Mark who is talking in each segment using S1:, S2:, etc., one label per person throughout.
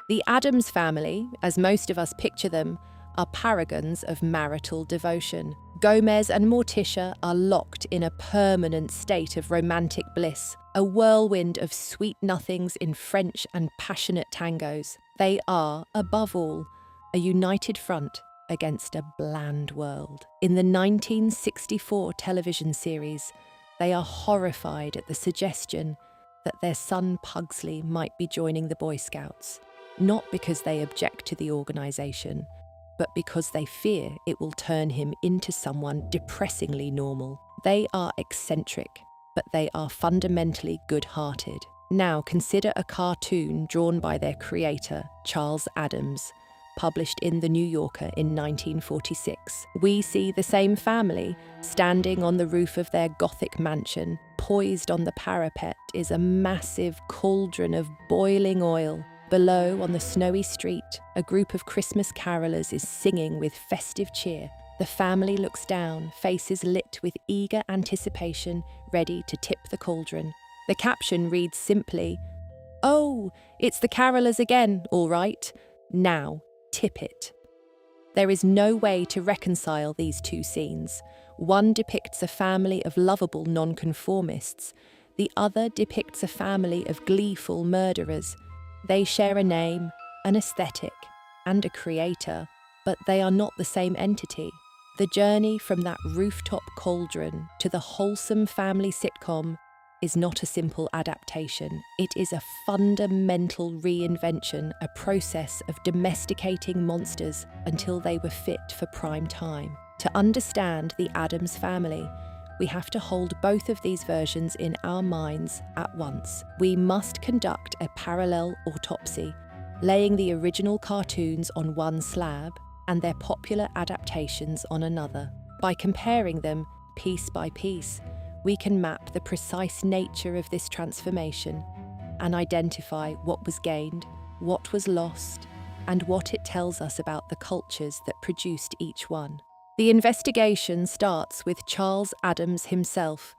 S1: The Addams family, as most of us picture them, are paragons of marital devotion. Gomez and Morticia are locked in a permanent state of romantic bliss, a whirlwind of sweet nothings in French and passionate tangos. They are, above all, a united front against a bland world. In the 1964 television series, they are horrified at the suggestion that their son Pugsley might be joining the Boy Scouts, not because they object to the organisation, but because they fear it will turn him into someone depressingly normal. They are eccentric, but they are fundamentally good-hearted. Now consider a cartoon drawn by their creator, Charles Addams, published in The New Yorker in 1946. We see the same family standing on the roof of their Gothic mansion. Poised on the parapet is a massive cauldron of boiling oil. Below, on the snowy street, a group of Christmas carolers is singing with festive cheer. The family looks down, faces lit with eager anticipation, ready to tip the cauldron. The caption reads simply, "Oh, it's the carolers again, all right. Now, tip it." There is no way to reconcile these two scenes. One depicts a family of lovable nonconformists. The other depicts a family of gleeful murderers. They share a name, an aesthetic, and a creator, but they are not the same entity. The journey from that rooftop cauldron to the wholesome family sitcom is not a simple adaptation. It is a fundamental reinvention, a process of domesticating monsters until they were fit for prime time. To understand the Addams family, we have to hold both of these versions in our minds at once. We must conduct a parallel autopsy, laying the original cartoons on one slab and their popular adaptations on another. By comparing them piece by piece, we can map the precise nature of this transformation and identify what was gained, what was lost, and what it tells us about the cultures that produced each one. The investigation starts with Charles Addams himself,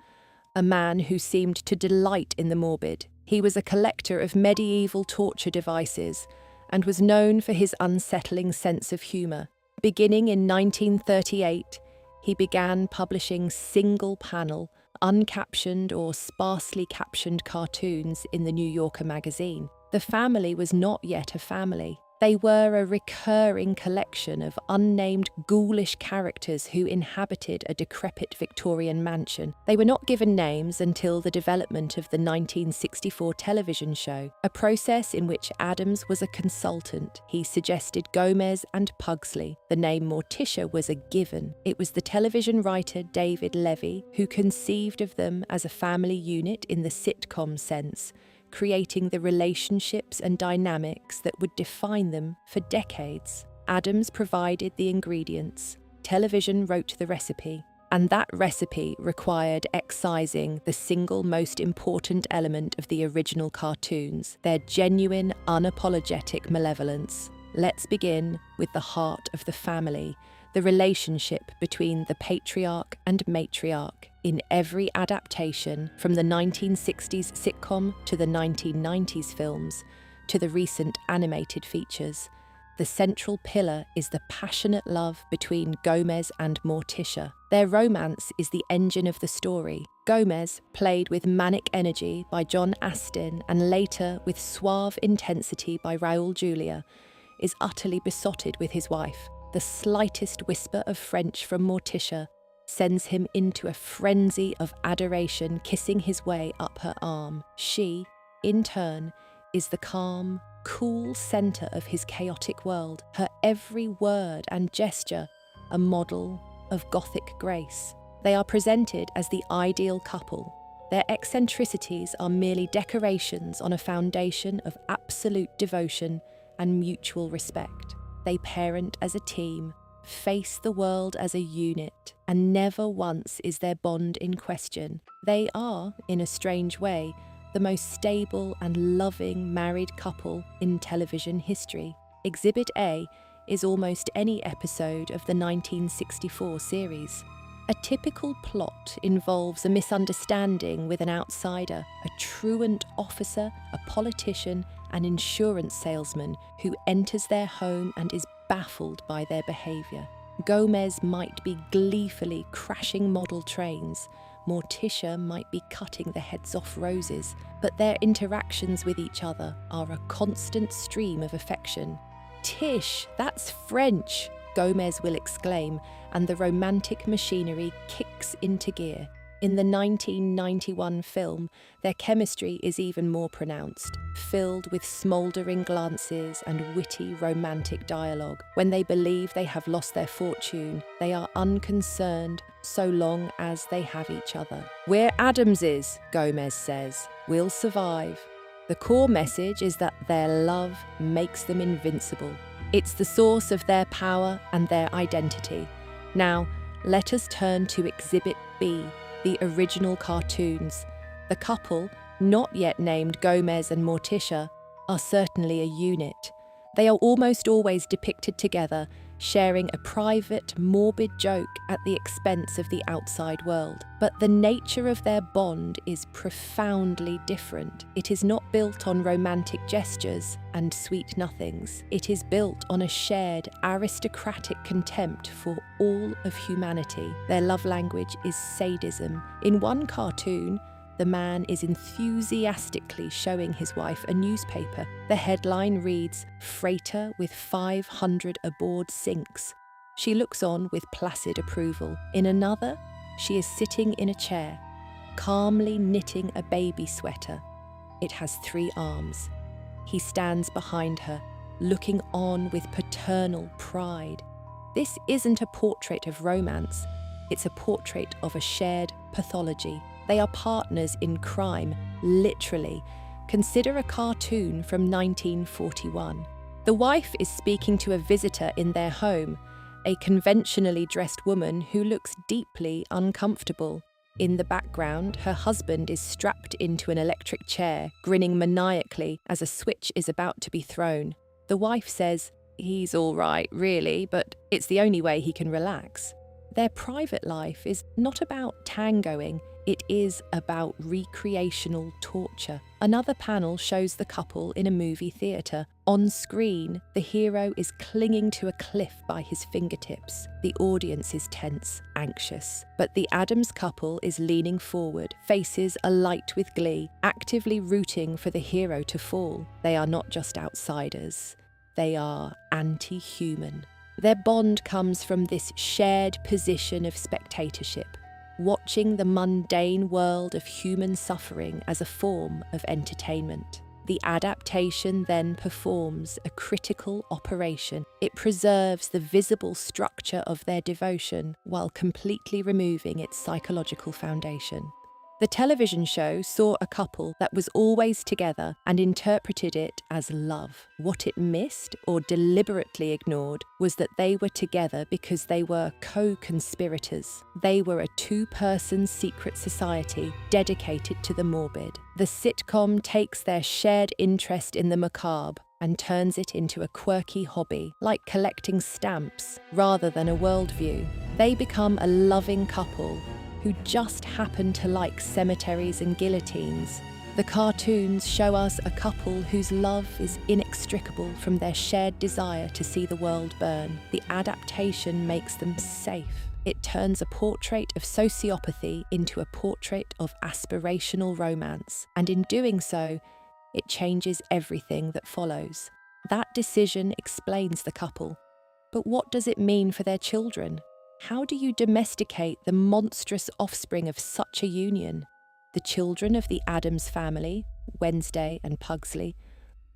S1: a man who seemed to delight in the morbid. He was a collector of medieval torture devices and was known for his unsettling sense of humour. Beginning in 1938, he began publishing single-panel, uncaptioned or sparsely captioned cartoons in the New Yorker magazine. The family was not yet a family. They were a recurring collection of unnamed ghoulish characters who inhabited a decrepit Victorian mansion. They were not given names until the development of the 1964 television show, a process in which Addams was a consultant. He suggested Gomez and Pugsley. The name Morticia was a given. It was the television writer David Levy who conceived of them as a family unit in the sitcom sense, creating the relationships and dynamics that would define them for decades. Addams provided the ingredients, television wrote the recipe, and that recipe required excising the single most important element of the original cartoons, their genuine, unapologetic malevolence. Let's begin with the heart of the family, the relationship between the patriarch and matriarch. In every adaptation, from the 1960s sitcom to the 1990s films, to the recent animated features, the central pillar is the passionate love between Gomez and Morticia. Their romance is the engine of the story. Gomez, played with manic energy by John Astin and later with suave intensity by Raul Julia, is utterly besotted with his wife. The slightest whisper of French from Morticia sends him into a frenzy of adoration, kissing his way up her arm. She, in turn, is the calm, cool centre of his chaotic world, her every word and gesture a model of Gothic grace. They are presented as the ideal couple. Their eccentricities are merely decorations on a foundation of absolute devotion and mutual respect. They parent as a team, face the world as a unit, and never once is their bond in question. They are, in a strange way, the most stable and loving married couple in television history. Exhibit A is almost any episode of the 1964 series. A typical plot involves a misunderstanding with an outsider, a truant officer, a politician, an insurance salesman who enters their home and is baffled by their behaviour. Gomez might be gleefully crashing model trains, Morticia might be cutting the heads off roses, but their interactions with each other are a constant stream of affection. "Tish, that's French!" Gomez will exclaim, and the romantic machinery kicks into gear. In the 1991 film, their chemistry is even more pronounced, filled with smouldering glances and witty romantic dialogue. When they believe they have lost their fortune, they are unconcerned so long as they have each other. "We're Addamses," Gomez says. "We'll survive." The core message is that their love makes them invincible. It's the source of their power and their identity. Now, let us turn to Exhibit B, the original cartoons. The couple, not yet named Gomez and Morticia, are certainly a unit. They are almost always depicted together, sharing a private, morbid joke at the expense of the outside world. But the nature of their bond is profoundly different. It is not built on romantic gestures and sweet nothings. It is built on a shared aristocratic contempt for all of humanity. Their love language is sadism. In one cartoon, the man is enthusiastically showing his wife a newspaper. The headline reads, "Freighter with 500 aboard sinks." She looks on with placid approval. In another, she is sitting in a chair, calmly knitting a baby sweater. It has 3 arms. He stands behind her, looking on with paternal pride. This isn't a portrait of romance. It's a portrait of a shared pathology. They are partners in crime, literally. Consider a cartoon from 1941. The wife is speaking to a visitor in their home, a conventionally dressed woman who looks deeply uncomfortable. In the background, her husband is strapped into an electric chair, grinning maniacally as a switch is about to be thrown. The wife says, "He's all right, really, but it's the only way he can relax." Their private life is not about tangoing, it is about recreational torture. Another panel shows the couple in a movie theatre. On screen, the hero is clinging to a cliff by his fingertips. The audience is tense, anxious. But the Addams couple is leaning forward, faces alight with glee, actively rooting for the hero to fall. They are not just outsiders, they are anti-human. Their bond comes from this shared position of spectatorship, watching the mundane world of human suffering as a form of entertainment. The adaptation then performs a critical operation. It preserves the visible structure of their devotion while completely removing its psychological foundation. The television show saw a couple that was always together and interpreted it as love. What it missed or deliberately ignored was that they were together because they were co-conspirators. They were a 2-person secret society dedicated to the morbid. The sitcom takes their shared interest in the macabre and turns it into a quirky hobby, like collecting stamps rather than a worldview. They become a loving couple who just happen to like cemeteries and guillotines. The cartoons show us a couple whose love is inextricable from their shared desire to see the world burn. The adaptation makes them safe. It turns a portrait of sociopathy into a portrait of aspirational romance, and in doing so, it changes everything that follows. That decision explains the couple. But what does it mean for their children? How do you domesticate the monstrous offspring of such a union? The children of the Addams family, Wednesday and Pugsley,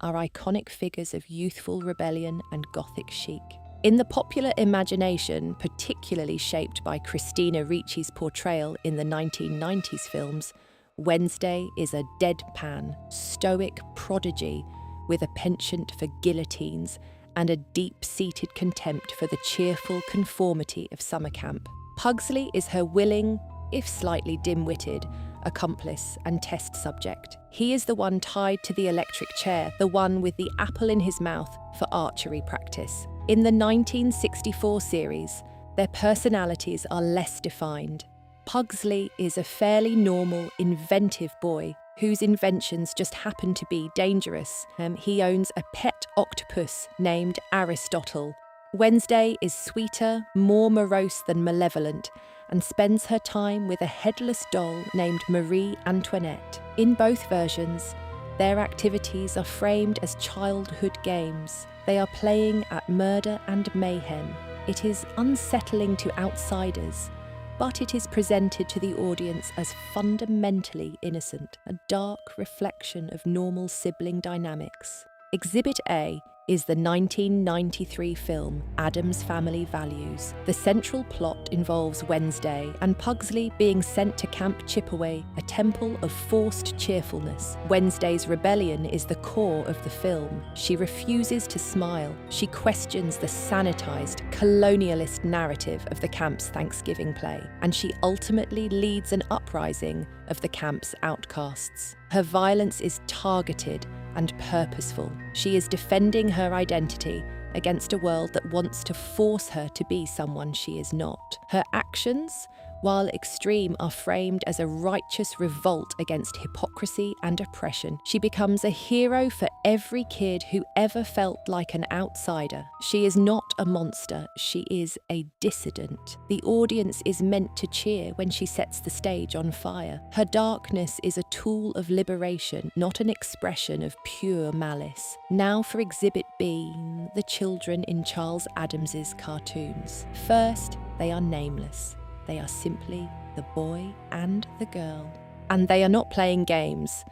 S1: are iconic figures of youthful rebellion and Gothic chic. In the popular imagination, particularly shaped by Christina Ricci's portrayal in the 1990s films, Wednesday is a deadpan, stoic prodigy with a penchant for guillotines and a deep-seated contempt for the cheerful conformity of summer camp. Pugsley is her willing, if slightly dim-witted, accomplice and test subject. He is the one tied to the electric chair, the one with the apple in his mouth for archery practice. In the 1964 series, their personalities are less defined. Pugsley is a fairly normal, inventive boy whose inventions just happen to be dangerous. He owns a pet octopus named Aristotle. Wednesday is sweeter, more morose than malevolent, and spends her time with a headless doll named Marie Antoinette. In both versions, their activities are framed as childhood games. They are playing at murder and mayhem. It is unsettling to outsiders, but it is presented to the audience as fundamentally innocent, a dark reflection of normal sibling dynamics. Exhibit A is the 1993 film Addams Family Values. The central plot involves Wednesday and Pugsley being sent to Camp Chippeway, a temple of forced cheerfulness. Wednesday's rebellion is the core of the film. She refuses to smile. She questions the sanitized, colonialist narrative of the camp's Thanksgiving play, and she ultimately leads an uprising of the camp's outcasts. Her violence is targeted and purposeful. She is defending her identity against a world that wants to force her to be someone she is not. Her actions, while extreme, are framed as a righteous revolt against hypocrisy and oppression. She becomes a hero for every kid who ever felt like an outsider. She is not a monster, she is a dissident. The audience is meant to cheer when she sets the stage on fire. Her darkness is a tool of liberation, not an expression of pure malice. Now for Exhibit B, the children in Charles Addams's cartoons. First, they are nameless. They are simply the boy and the girl. And they are not playing games.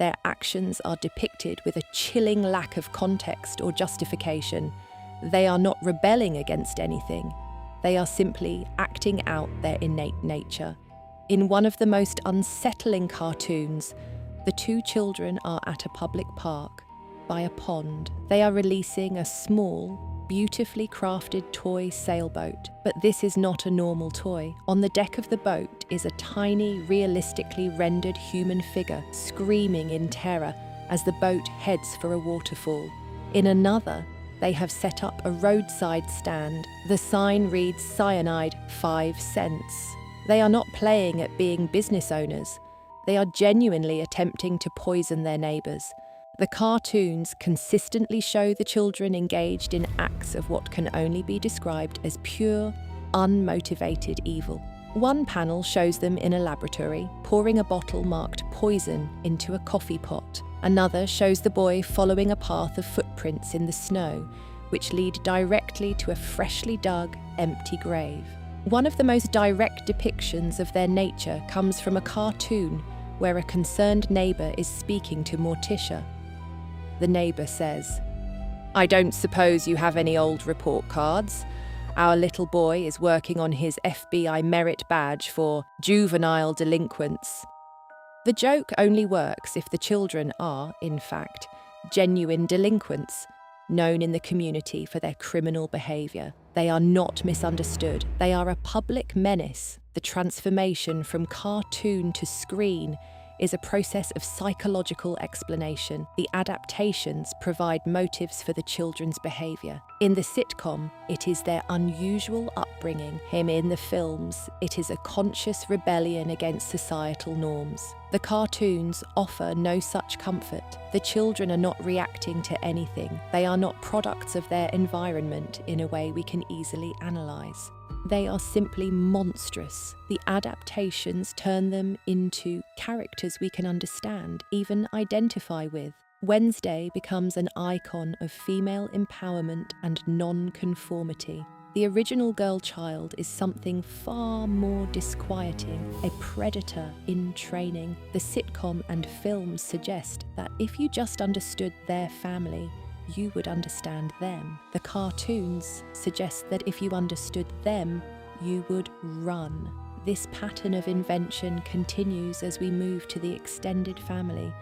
S1: Their actions are depicted with a chilling lack of context or justification. They are not rebelling against anything. They are simply acting out their innate nature. In one of the most unsettling cartoons, the two children are at a public park by a pond. They are releasing a small, beautifully crafted toy sailboat, but this is not a normal toy. On the deck of the boat is a tiny, realistically rendered human figure screaming in terror as the boat heads for a waterfall. In another, they have set up a roadside stand. The sign reads "Cyanide, 5 cents." They are not playing at being business owners. They are genuinely attempting to poison their neighbours. The cartoons consistently show the children engaged in acts of what can only be described as pure, unmotivated evil. One panel shows them in a laboratory, pouring a bottle marked poison into a coffee pot. Another shows the boy following a path of footprints in the snow, which lead directly to a freshly dug, empty grave. One of the most direct depictions of their nature comes from a cartoon where a concerned neighbour is speaking to Morticia. The neighbour says, "I don't suppose you have any old report cards? Our little boy is working on his FBI merit badge for juvenile delinquents." The joke only works if the children are, in fact, genuine delinquents, known in the community for their criminal behaviour. They are not misunderstood. They are a public menace. The transformation from cartoon to screen is a process of psychological explanation. The adaptations provide motives for the children's behaviour. In the sitcom, it is their unusual upbringing. In the films, it is a conscious rebellion against societal norms. The cartoons offer no such comfort. The children are not reacting to anything. They are not products of their environment in a way we can easily analyse. They are simply monstrous. The adaptations turn them into characters we can understand, even identify with. Wednesday becomes an icon of female empowerment and non-conformity. The original girl child is something far more disquieting, a predator in training. The sitcom and films suggest that if you just understood their family, you would understand them. The cartoons suggest that if you understood them, you would run. This pattern of invention continues as we move to the extended family,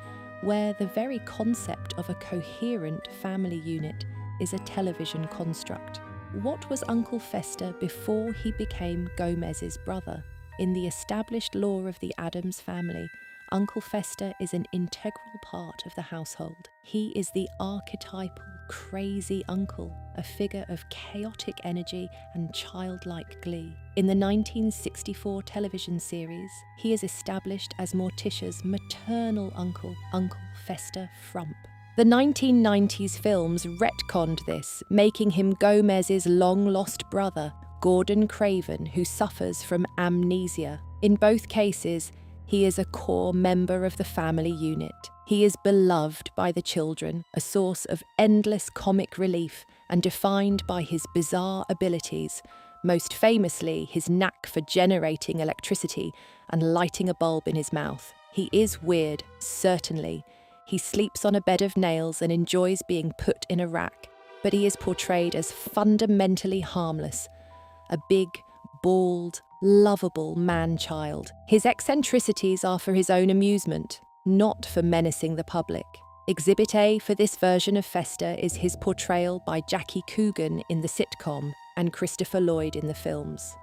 S1: where the very concept of a coherent family unit is a television construct. What was Uncle Fester before he became Gomez's brother? In the established lore of the Addams family, Uncle Fester is an integral part of the household. He is the archetypal, crazy uncle, a figure of chaotic energy and childlike glee. In the 1964 television series, he is established as Morticia's maternal uncle, Uncle Fester Frump. The 1990s films retconned this, making him Gomez's long-lost brother, Gordon Craven, who suffers from amnesia. In both cases, he is a core member of the family unit. He is beloved by the children, a source of endless comic relief, and defined by his bizarre abilities, most famously his knack for generating electricity and lighting a bulb in his mouth. He is weird, certainly. He sleeps on a bed of nails and enjoys being put in a rack, but he is portrayed as fundamentally harmless, a big, bald, lovable man-child. His eccentricities are for his own amusement, not for menacing the public. Exhibit A for this version of Fester is his portrayal by Jackie Coogan in the sitcom and Christopher Lloyd in the films.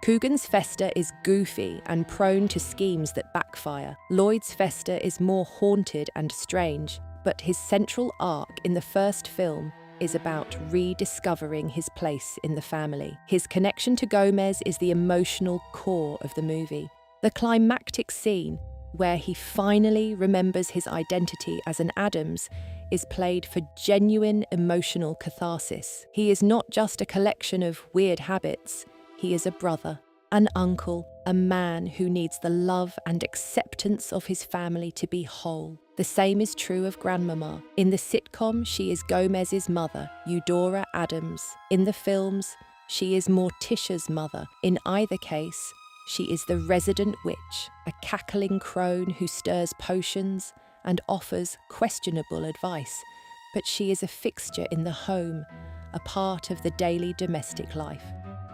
S1: Coogan's Fester is goofy and prone to schemes that backfire. Lloyd's Fester is more haunted and strange, but his central arc in the first film is about rediscovering his place in the family. His connection to Gomez is the emotional core of the movie. The climactic scene, where he finally remembers his identity as an Addams, is played for genuine emotional catharsis. He is not just a collection of weird habits. He is a brother, an uncle, a man who needs the love and acceptance of his family to be whole. The same is true of Grandmama. In the sitcom, she is Gomez's mother, Eudora Addams. In the films, she is Morticia's mother. In either case, she is the resident witch, a cackling crone who stirs potions and offers questionable advice. But she is a fixture in the home, a part of the daily domestic life.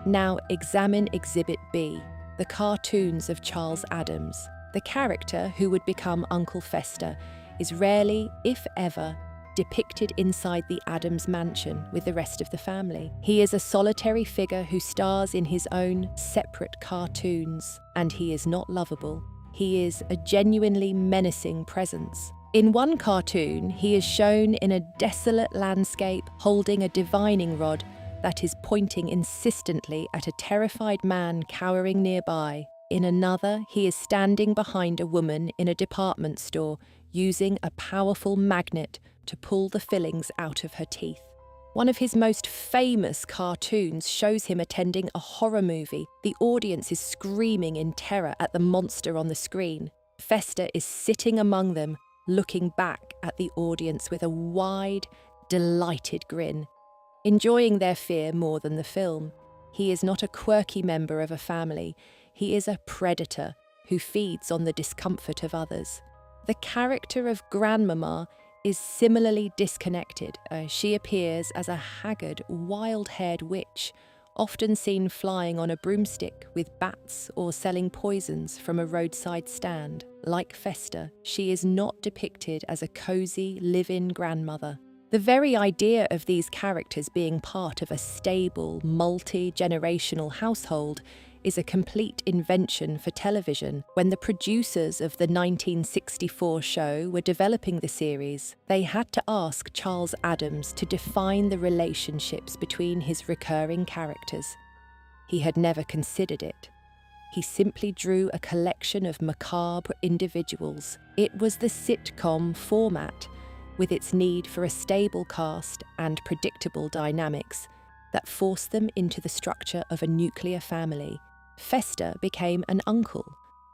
S1: Now examine Exhibit B, the cartoons of Charles Addams. The character who would become Uncle Fester is rarely, if ever, depicted inside the Addams mansion with the rest of the family. He is a solitary figure who stars in his own separate cartoons, and he is not lovable. He is a genuinely menacing presence. In one cartoon, he is shown in a desolate landscape holding a divining rod that is pointing insistently at a terrified man cowering nearby. In another, he is standing behind a woman in a department store using a powerful magnet to pull the fillings out of her teeth. One of his most famous cartoons shows him attending a horror movie. The audience is screaming in terror at the monster on the screen. Fester is sitting among them, looking back at the audience with a wide, delighted grin, enjoying their fear more than the film. He is not a quirky member of a family. He is a predator who feeds on the discomfort of others. The character of Grandmama is similarly disconnected. She appears as a haggard, wild-haired witch, often seen flying on a broomstick with bats or selling poisons from a roadside stand. Like Fester, she is not depicted as a cozy, live-in grandmother. The very idea of these characters being part of a stable, multi-generational household is a complete invention for television. When the producers of the 1964 show were developing the series, they had to ask Charles Addams to define the relationships between his recurring characters. He had never considered it. He simply drew a collection of macabre individuals. It was the sitcom format, with its need for a stable cast and predictable dynamics, that forced them into the structure of a nuclear family. Fester became an uncle.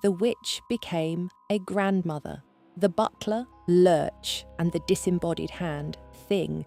S1: The witch became a grandmother. The butler, Lurch, and the disembodied hand, Thing,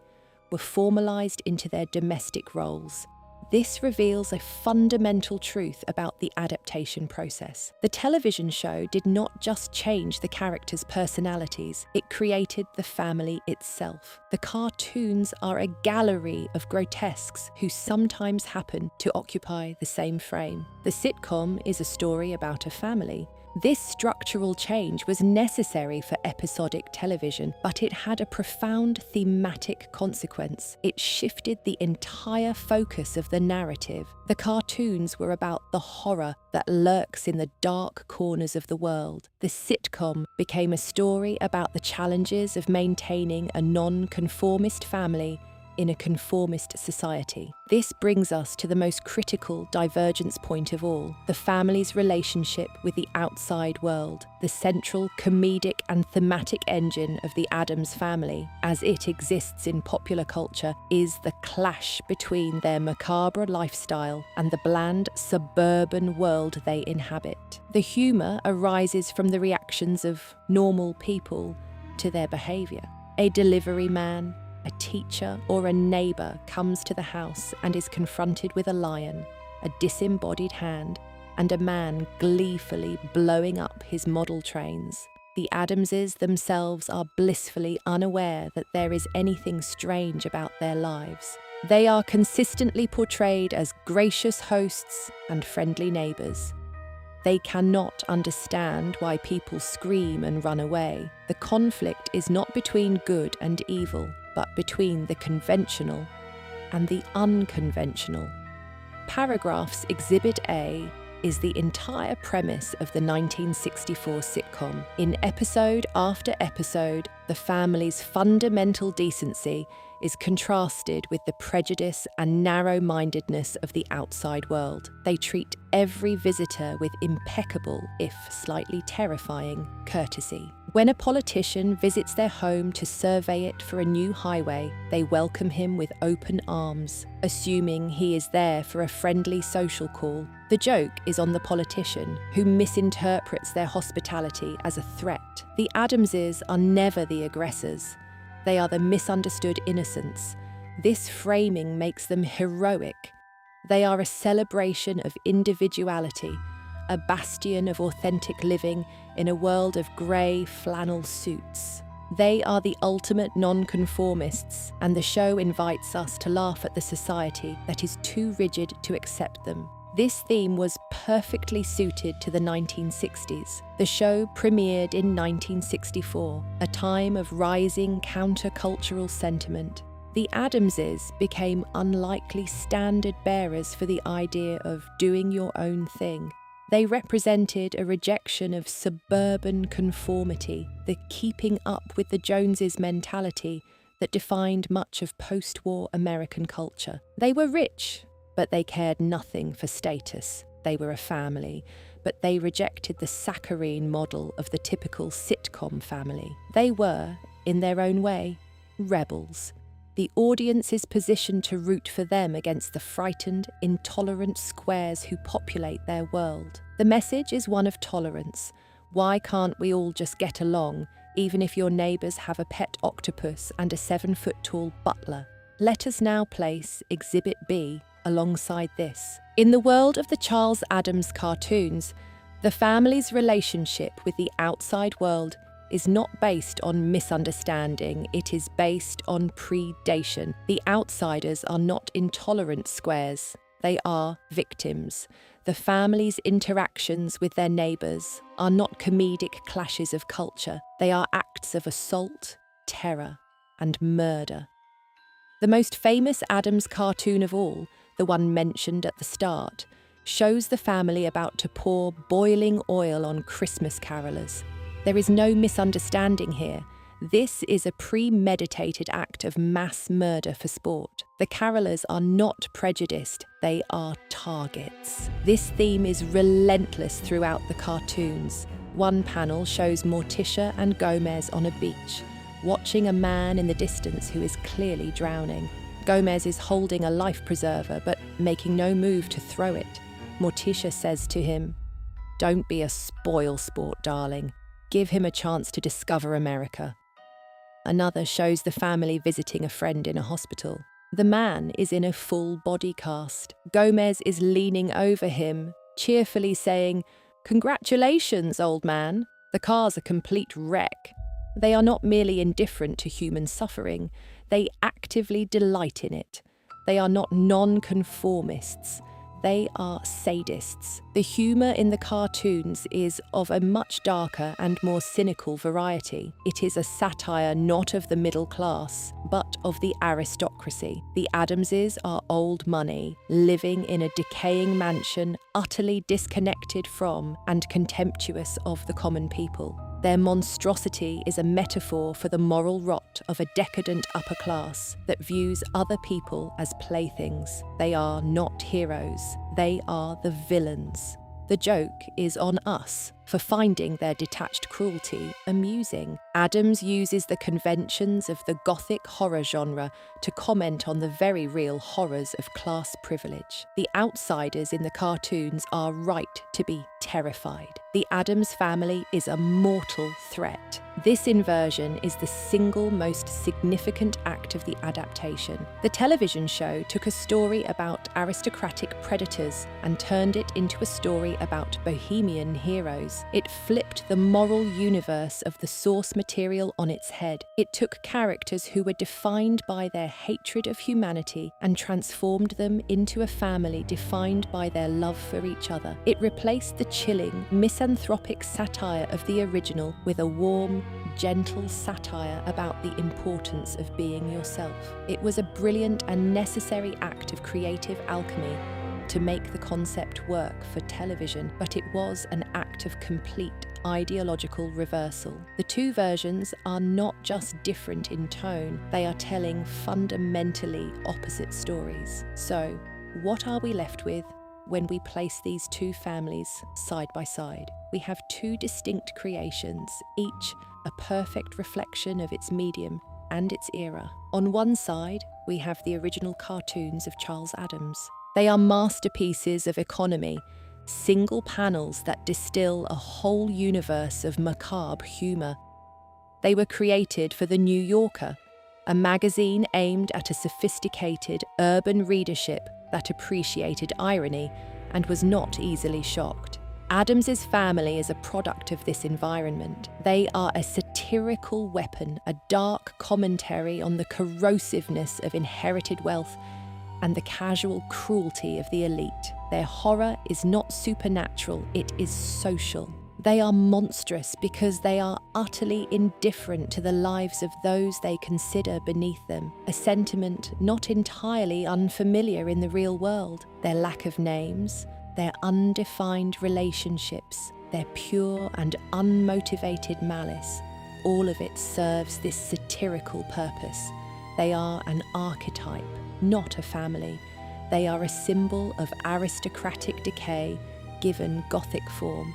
S1: were formalised into their domestic roles. This reveals a fundamental truth about the adaptation process. The television show did not just change the characters' personalities, it created the family itself. The cartoons are a gallery of grotesques who sometimes happen to occupy the same frame. The sitcom is a story about a family. This structural change was necessary for episodic television, but it had a profound thematic consequence. It shifted the entire focus of the narrative. The cartoons were about the horror that lurks in the dark corners of the world. The sitcom became a story about the challenges of maintaining a non-conformist family in a conformist society. This brings us to the most critical divergence point of all, the family's relationship with the outside world, the central comedic and thematic engine of the Addams family, as it exists in popular culture, is the clash between their macabre lifestyle and the bland suburban world they inhabit. The humour arises from the reactions of normal people to their behaviour. A delivery man, a teacher, or a neighbour comes to the house and is confronted with a lion, a disembodied hand, and a man gleefully blowing up his model trains. The Addamses themselves are blissfully unaware that there is anything strange about their lives. They are consistently portrayed as gracious hosts and friendly neighbours. They cannot understand why people scream and run away. The conflict is not between good and evil, but between the conventional and the unconventional. Paragraph's Exhibit A is the entire premise of the 1964 sitcom. In episode after episode, the family's fundamental decency is contrasted with the prejudice and narrow-mindedness of the outside world. They treat every visitor with impeccable, if slightly terrifying, courtesy. When a politician visits their home to survey it for a new highway, they welcome him with open arms, assuming he is there for a friendly social call. The joke is on the politician, who misinterprets their hospitality as a threat. The Addamses are never the aggressors. They are the misunderstood innocents. This framing makes them heroic. They are a celebration of individuality, a bastion of authentic living in a world of grey flannel suits. They are the ultimate nonconformists, and the show invites us to laugh at the society that is too rigid to accept them. This theme was perfectly suited to the 1960s. The show premiered in 1964, a time of rising countercultural sentiment. The Addamses became unlikely standard bearers for the idea of doing your own thing. They represented a rejection of suburban conformity, the keeping up with the Joneses mentality that defined much of post-war American culture. They were rich, but they cared nothing for status. They were a family, but they rejected the saccharine model of the typical sitcom family. They were, in their own way, rebels. The audience is positioned to root for them against the frightened, intolerant squares who populate their world. The message is one of tolerance. Why can't we all just get along, even if your neighbours have a pet octopus and a 7-foot-tall butler? Let us now place Exhibit B alongside this. In the world of the Charles Addams cartoons, the family's relationship with the outside world is not based on misunderstanding, it is based on predation. The outsiders are not intolerant squares, they are victims. The family's interactions with their neighbours are not comedic clashes of culture, they are acts of assault, terror, and murder. The most famous Addams cartoon of all, the one mentioned at the start, shows the family about to pour boiling oil on Christmas carolers. There is no misunderstanding here. This is a premeditated act of mass murder for sport. The carolers are not prejudiced, they are targets. This theme is relentless throughout the cartoons. One panel shows Morticia and Gomez on a beach, watching a man in the distance who is clearly drowning. Gomez is holding a life preserver but making no move to throw it. Morticia says to him, "Don't be a spoil sport, darling. Give him a chance to discover America." Another shows the family visiting a friend in a hospital. The man is in a full body cast. Gomez is leaning over him, cheerfully saying, "Congratulations, old man. The car's a complete wreck." They are not merely indifferent to human suffering, they actively delight in it. They are not non-conformists, they are sadists. The humour in the cartoons is of a much darker and more cynical variety. It is a satire not of the middle class, but of the aristocracy. The Addamses are old money, living in a decaying mansion, utterly disconnected from and contemptuous of the common people. Their monstrosity is a metaphor for the moral rot of a decadent upper class that views other people as playthings. They are not heroes, they are the villains. The joke is on us for finding their detached cruelty amusing. Addams uses the conventions of the Gothic horror genre to comment on the very real horrors of class privilege. The outsiders in the cartoons are right to be terrified. The Addams family is a mortal threat. This inversion is the single most significant act of the adaptation. The television show took a story about aristocratic predators and turned it into a story about bohemian heroes. It flipped the moral universe of the source material on its head. It took characters who were defined by their hatred of humanity and transformed them into a family defined by their love for each other. It replaced the chilling, misanthropic satire of the original with a warm, gentle satire about the importance of being yourself. It was a brilliant and necessary act of creative alchemy to make the concept work for television, but it was an act of complete ideological reversal. The two versions are not just different in tone, they are telling fundamentally opposite stories. So, what are we left with when we place these two families side by side? We have two distinct creations, each a perfect reflection of its medium and its era. On one side, we have the original cartoons of Charles Addams. They are masterpieces of economy, single panels that distill a whole universe of macabre humour. They were created for The New Yorker, a magazine aimed at a sophisticated urban readership that appreciated irony and was not easily shocked. Addams's family is a product of this environment. They are a satirical weapon, a dark commentary on the corrosiveness of inherited wealth and the casual cruelty of the elite. Their horror is not supernatural, it is social. They are monstrous because they are utterly indifferent to the lives of those they consider beneath them, a sentiment not entirely unfamiliar in the real world. Their lack of names, their undefined relationships, their pure and unmotivated malice, all of it serves this satirical purpose. They are an archetype, not a family. They are a symbol of aristocratic decay given Gothic form.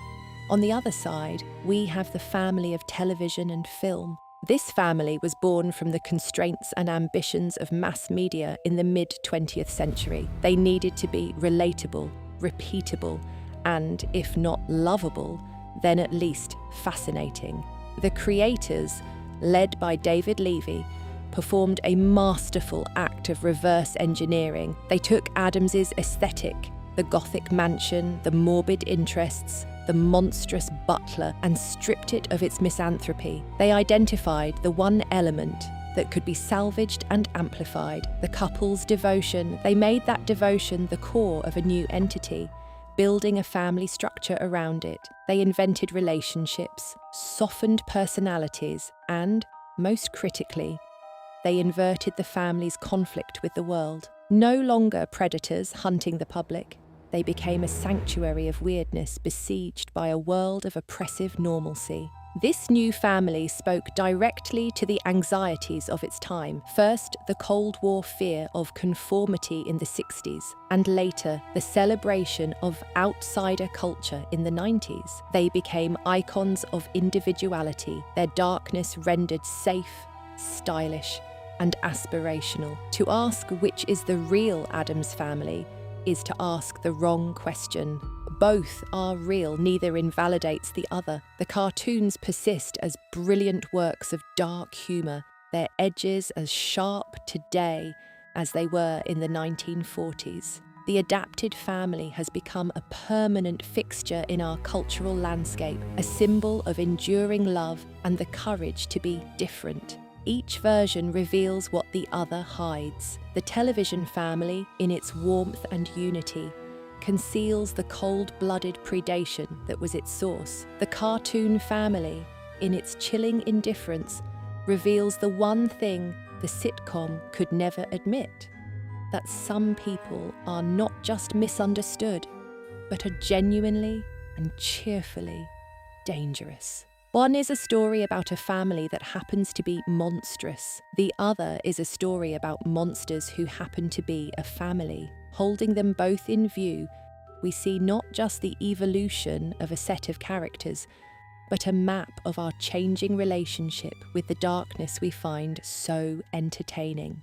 S1: On the other side, we have the family of television and film. This family was born from the constraints and ambitions of mass media in the mid-20th century. They needed to be relatable, repeatable, and, if not lovable, then at least fascinating. The creators, led by David Levy, performed a masterful act of reverse engineering. They took Addams's aesthetic, the Gothic mansion, the morbid interests, the monstrous butler, and stripped it of its misanthropy. They identified the one element that could be salvaged and amplified, the couple's devotion. They made that devotion the core of a new entity, building a family structure around it. They invented relationships, softened personalities, and, most critically, they inverted the family's conflict with the world. No longer predators hunting the public, they became a sanctuary of weirdness besieged by a world of oppressive normalcy. This new family spoke directly to the anxieties of its time. First, the Cold War fear of conformity in the 60s, and later, the celebration of outsider culture in the 90s. They became icons of individuality, their darkness rendered safe, stylish, and aspirational. To ask which is the real Addams family is to ask the wrong question. Both are real, neither invalidates the other. The cartoons persist as brilliant works of dark humour, their edges as sharp today as they were in the 1940s. The adapted family has become a permanent fixture in our cultural landscape, a symbol of enduring love and the courage to be different. Each version reveals what the other hides. The television family, in its warmth and unity, conceals the cold-blooded predation that was its source. The cartoon family, in its chilling indifference, reveals the one thing the sitcom could never admit: that some people are not just misunderstood, but are genuinely and cheerfully dangerous. One is a story about a family that happens to be monstrous. The other is a story about monsters who happen to be a family. Holding them both in view, we see not just the evolution of a set of characters, but a map of our changing relationship with the darkness we find so entertaining.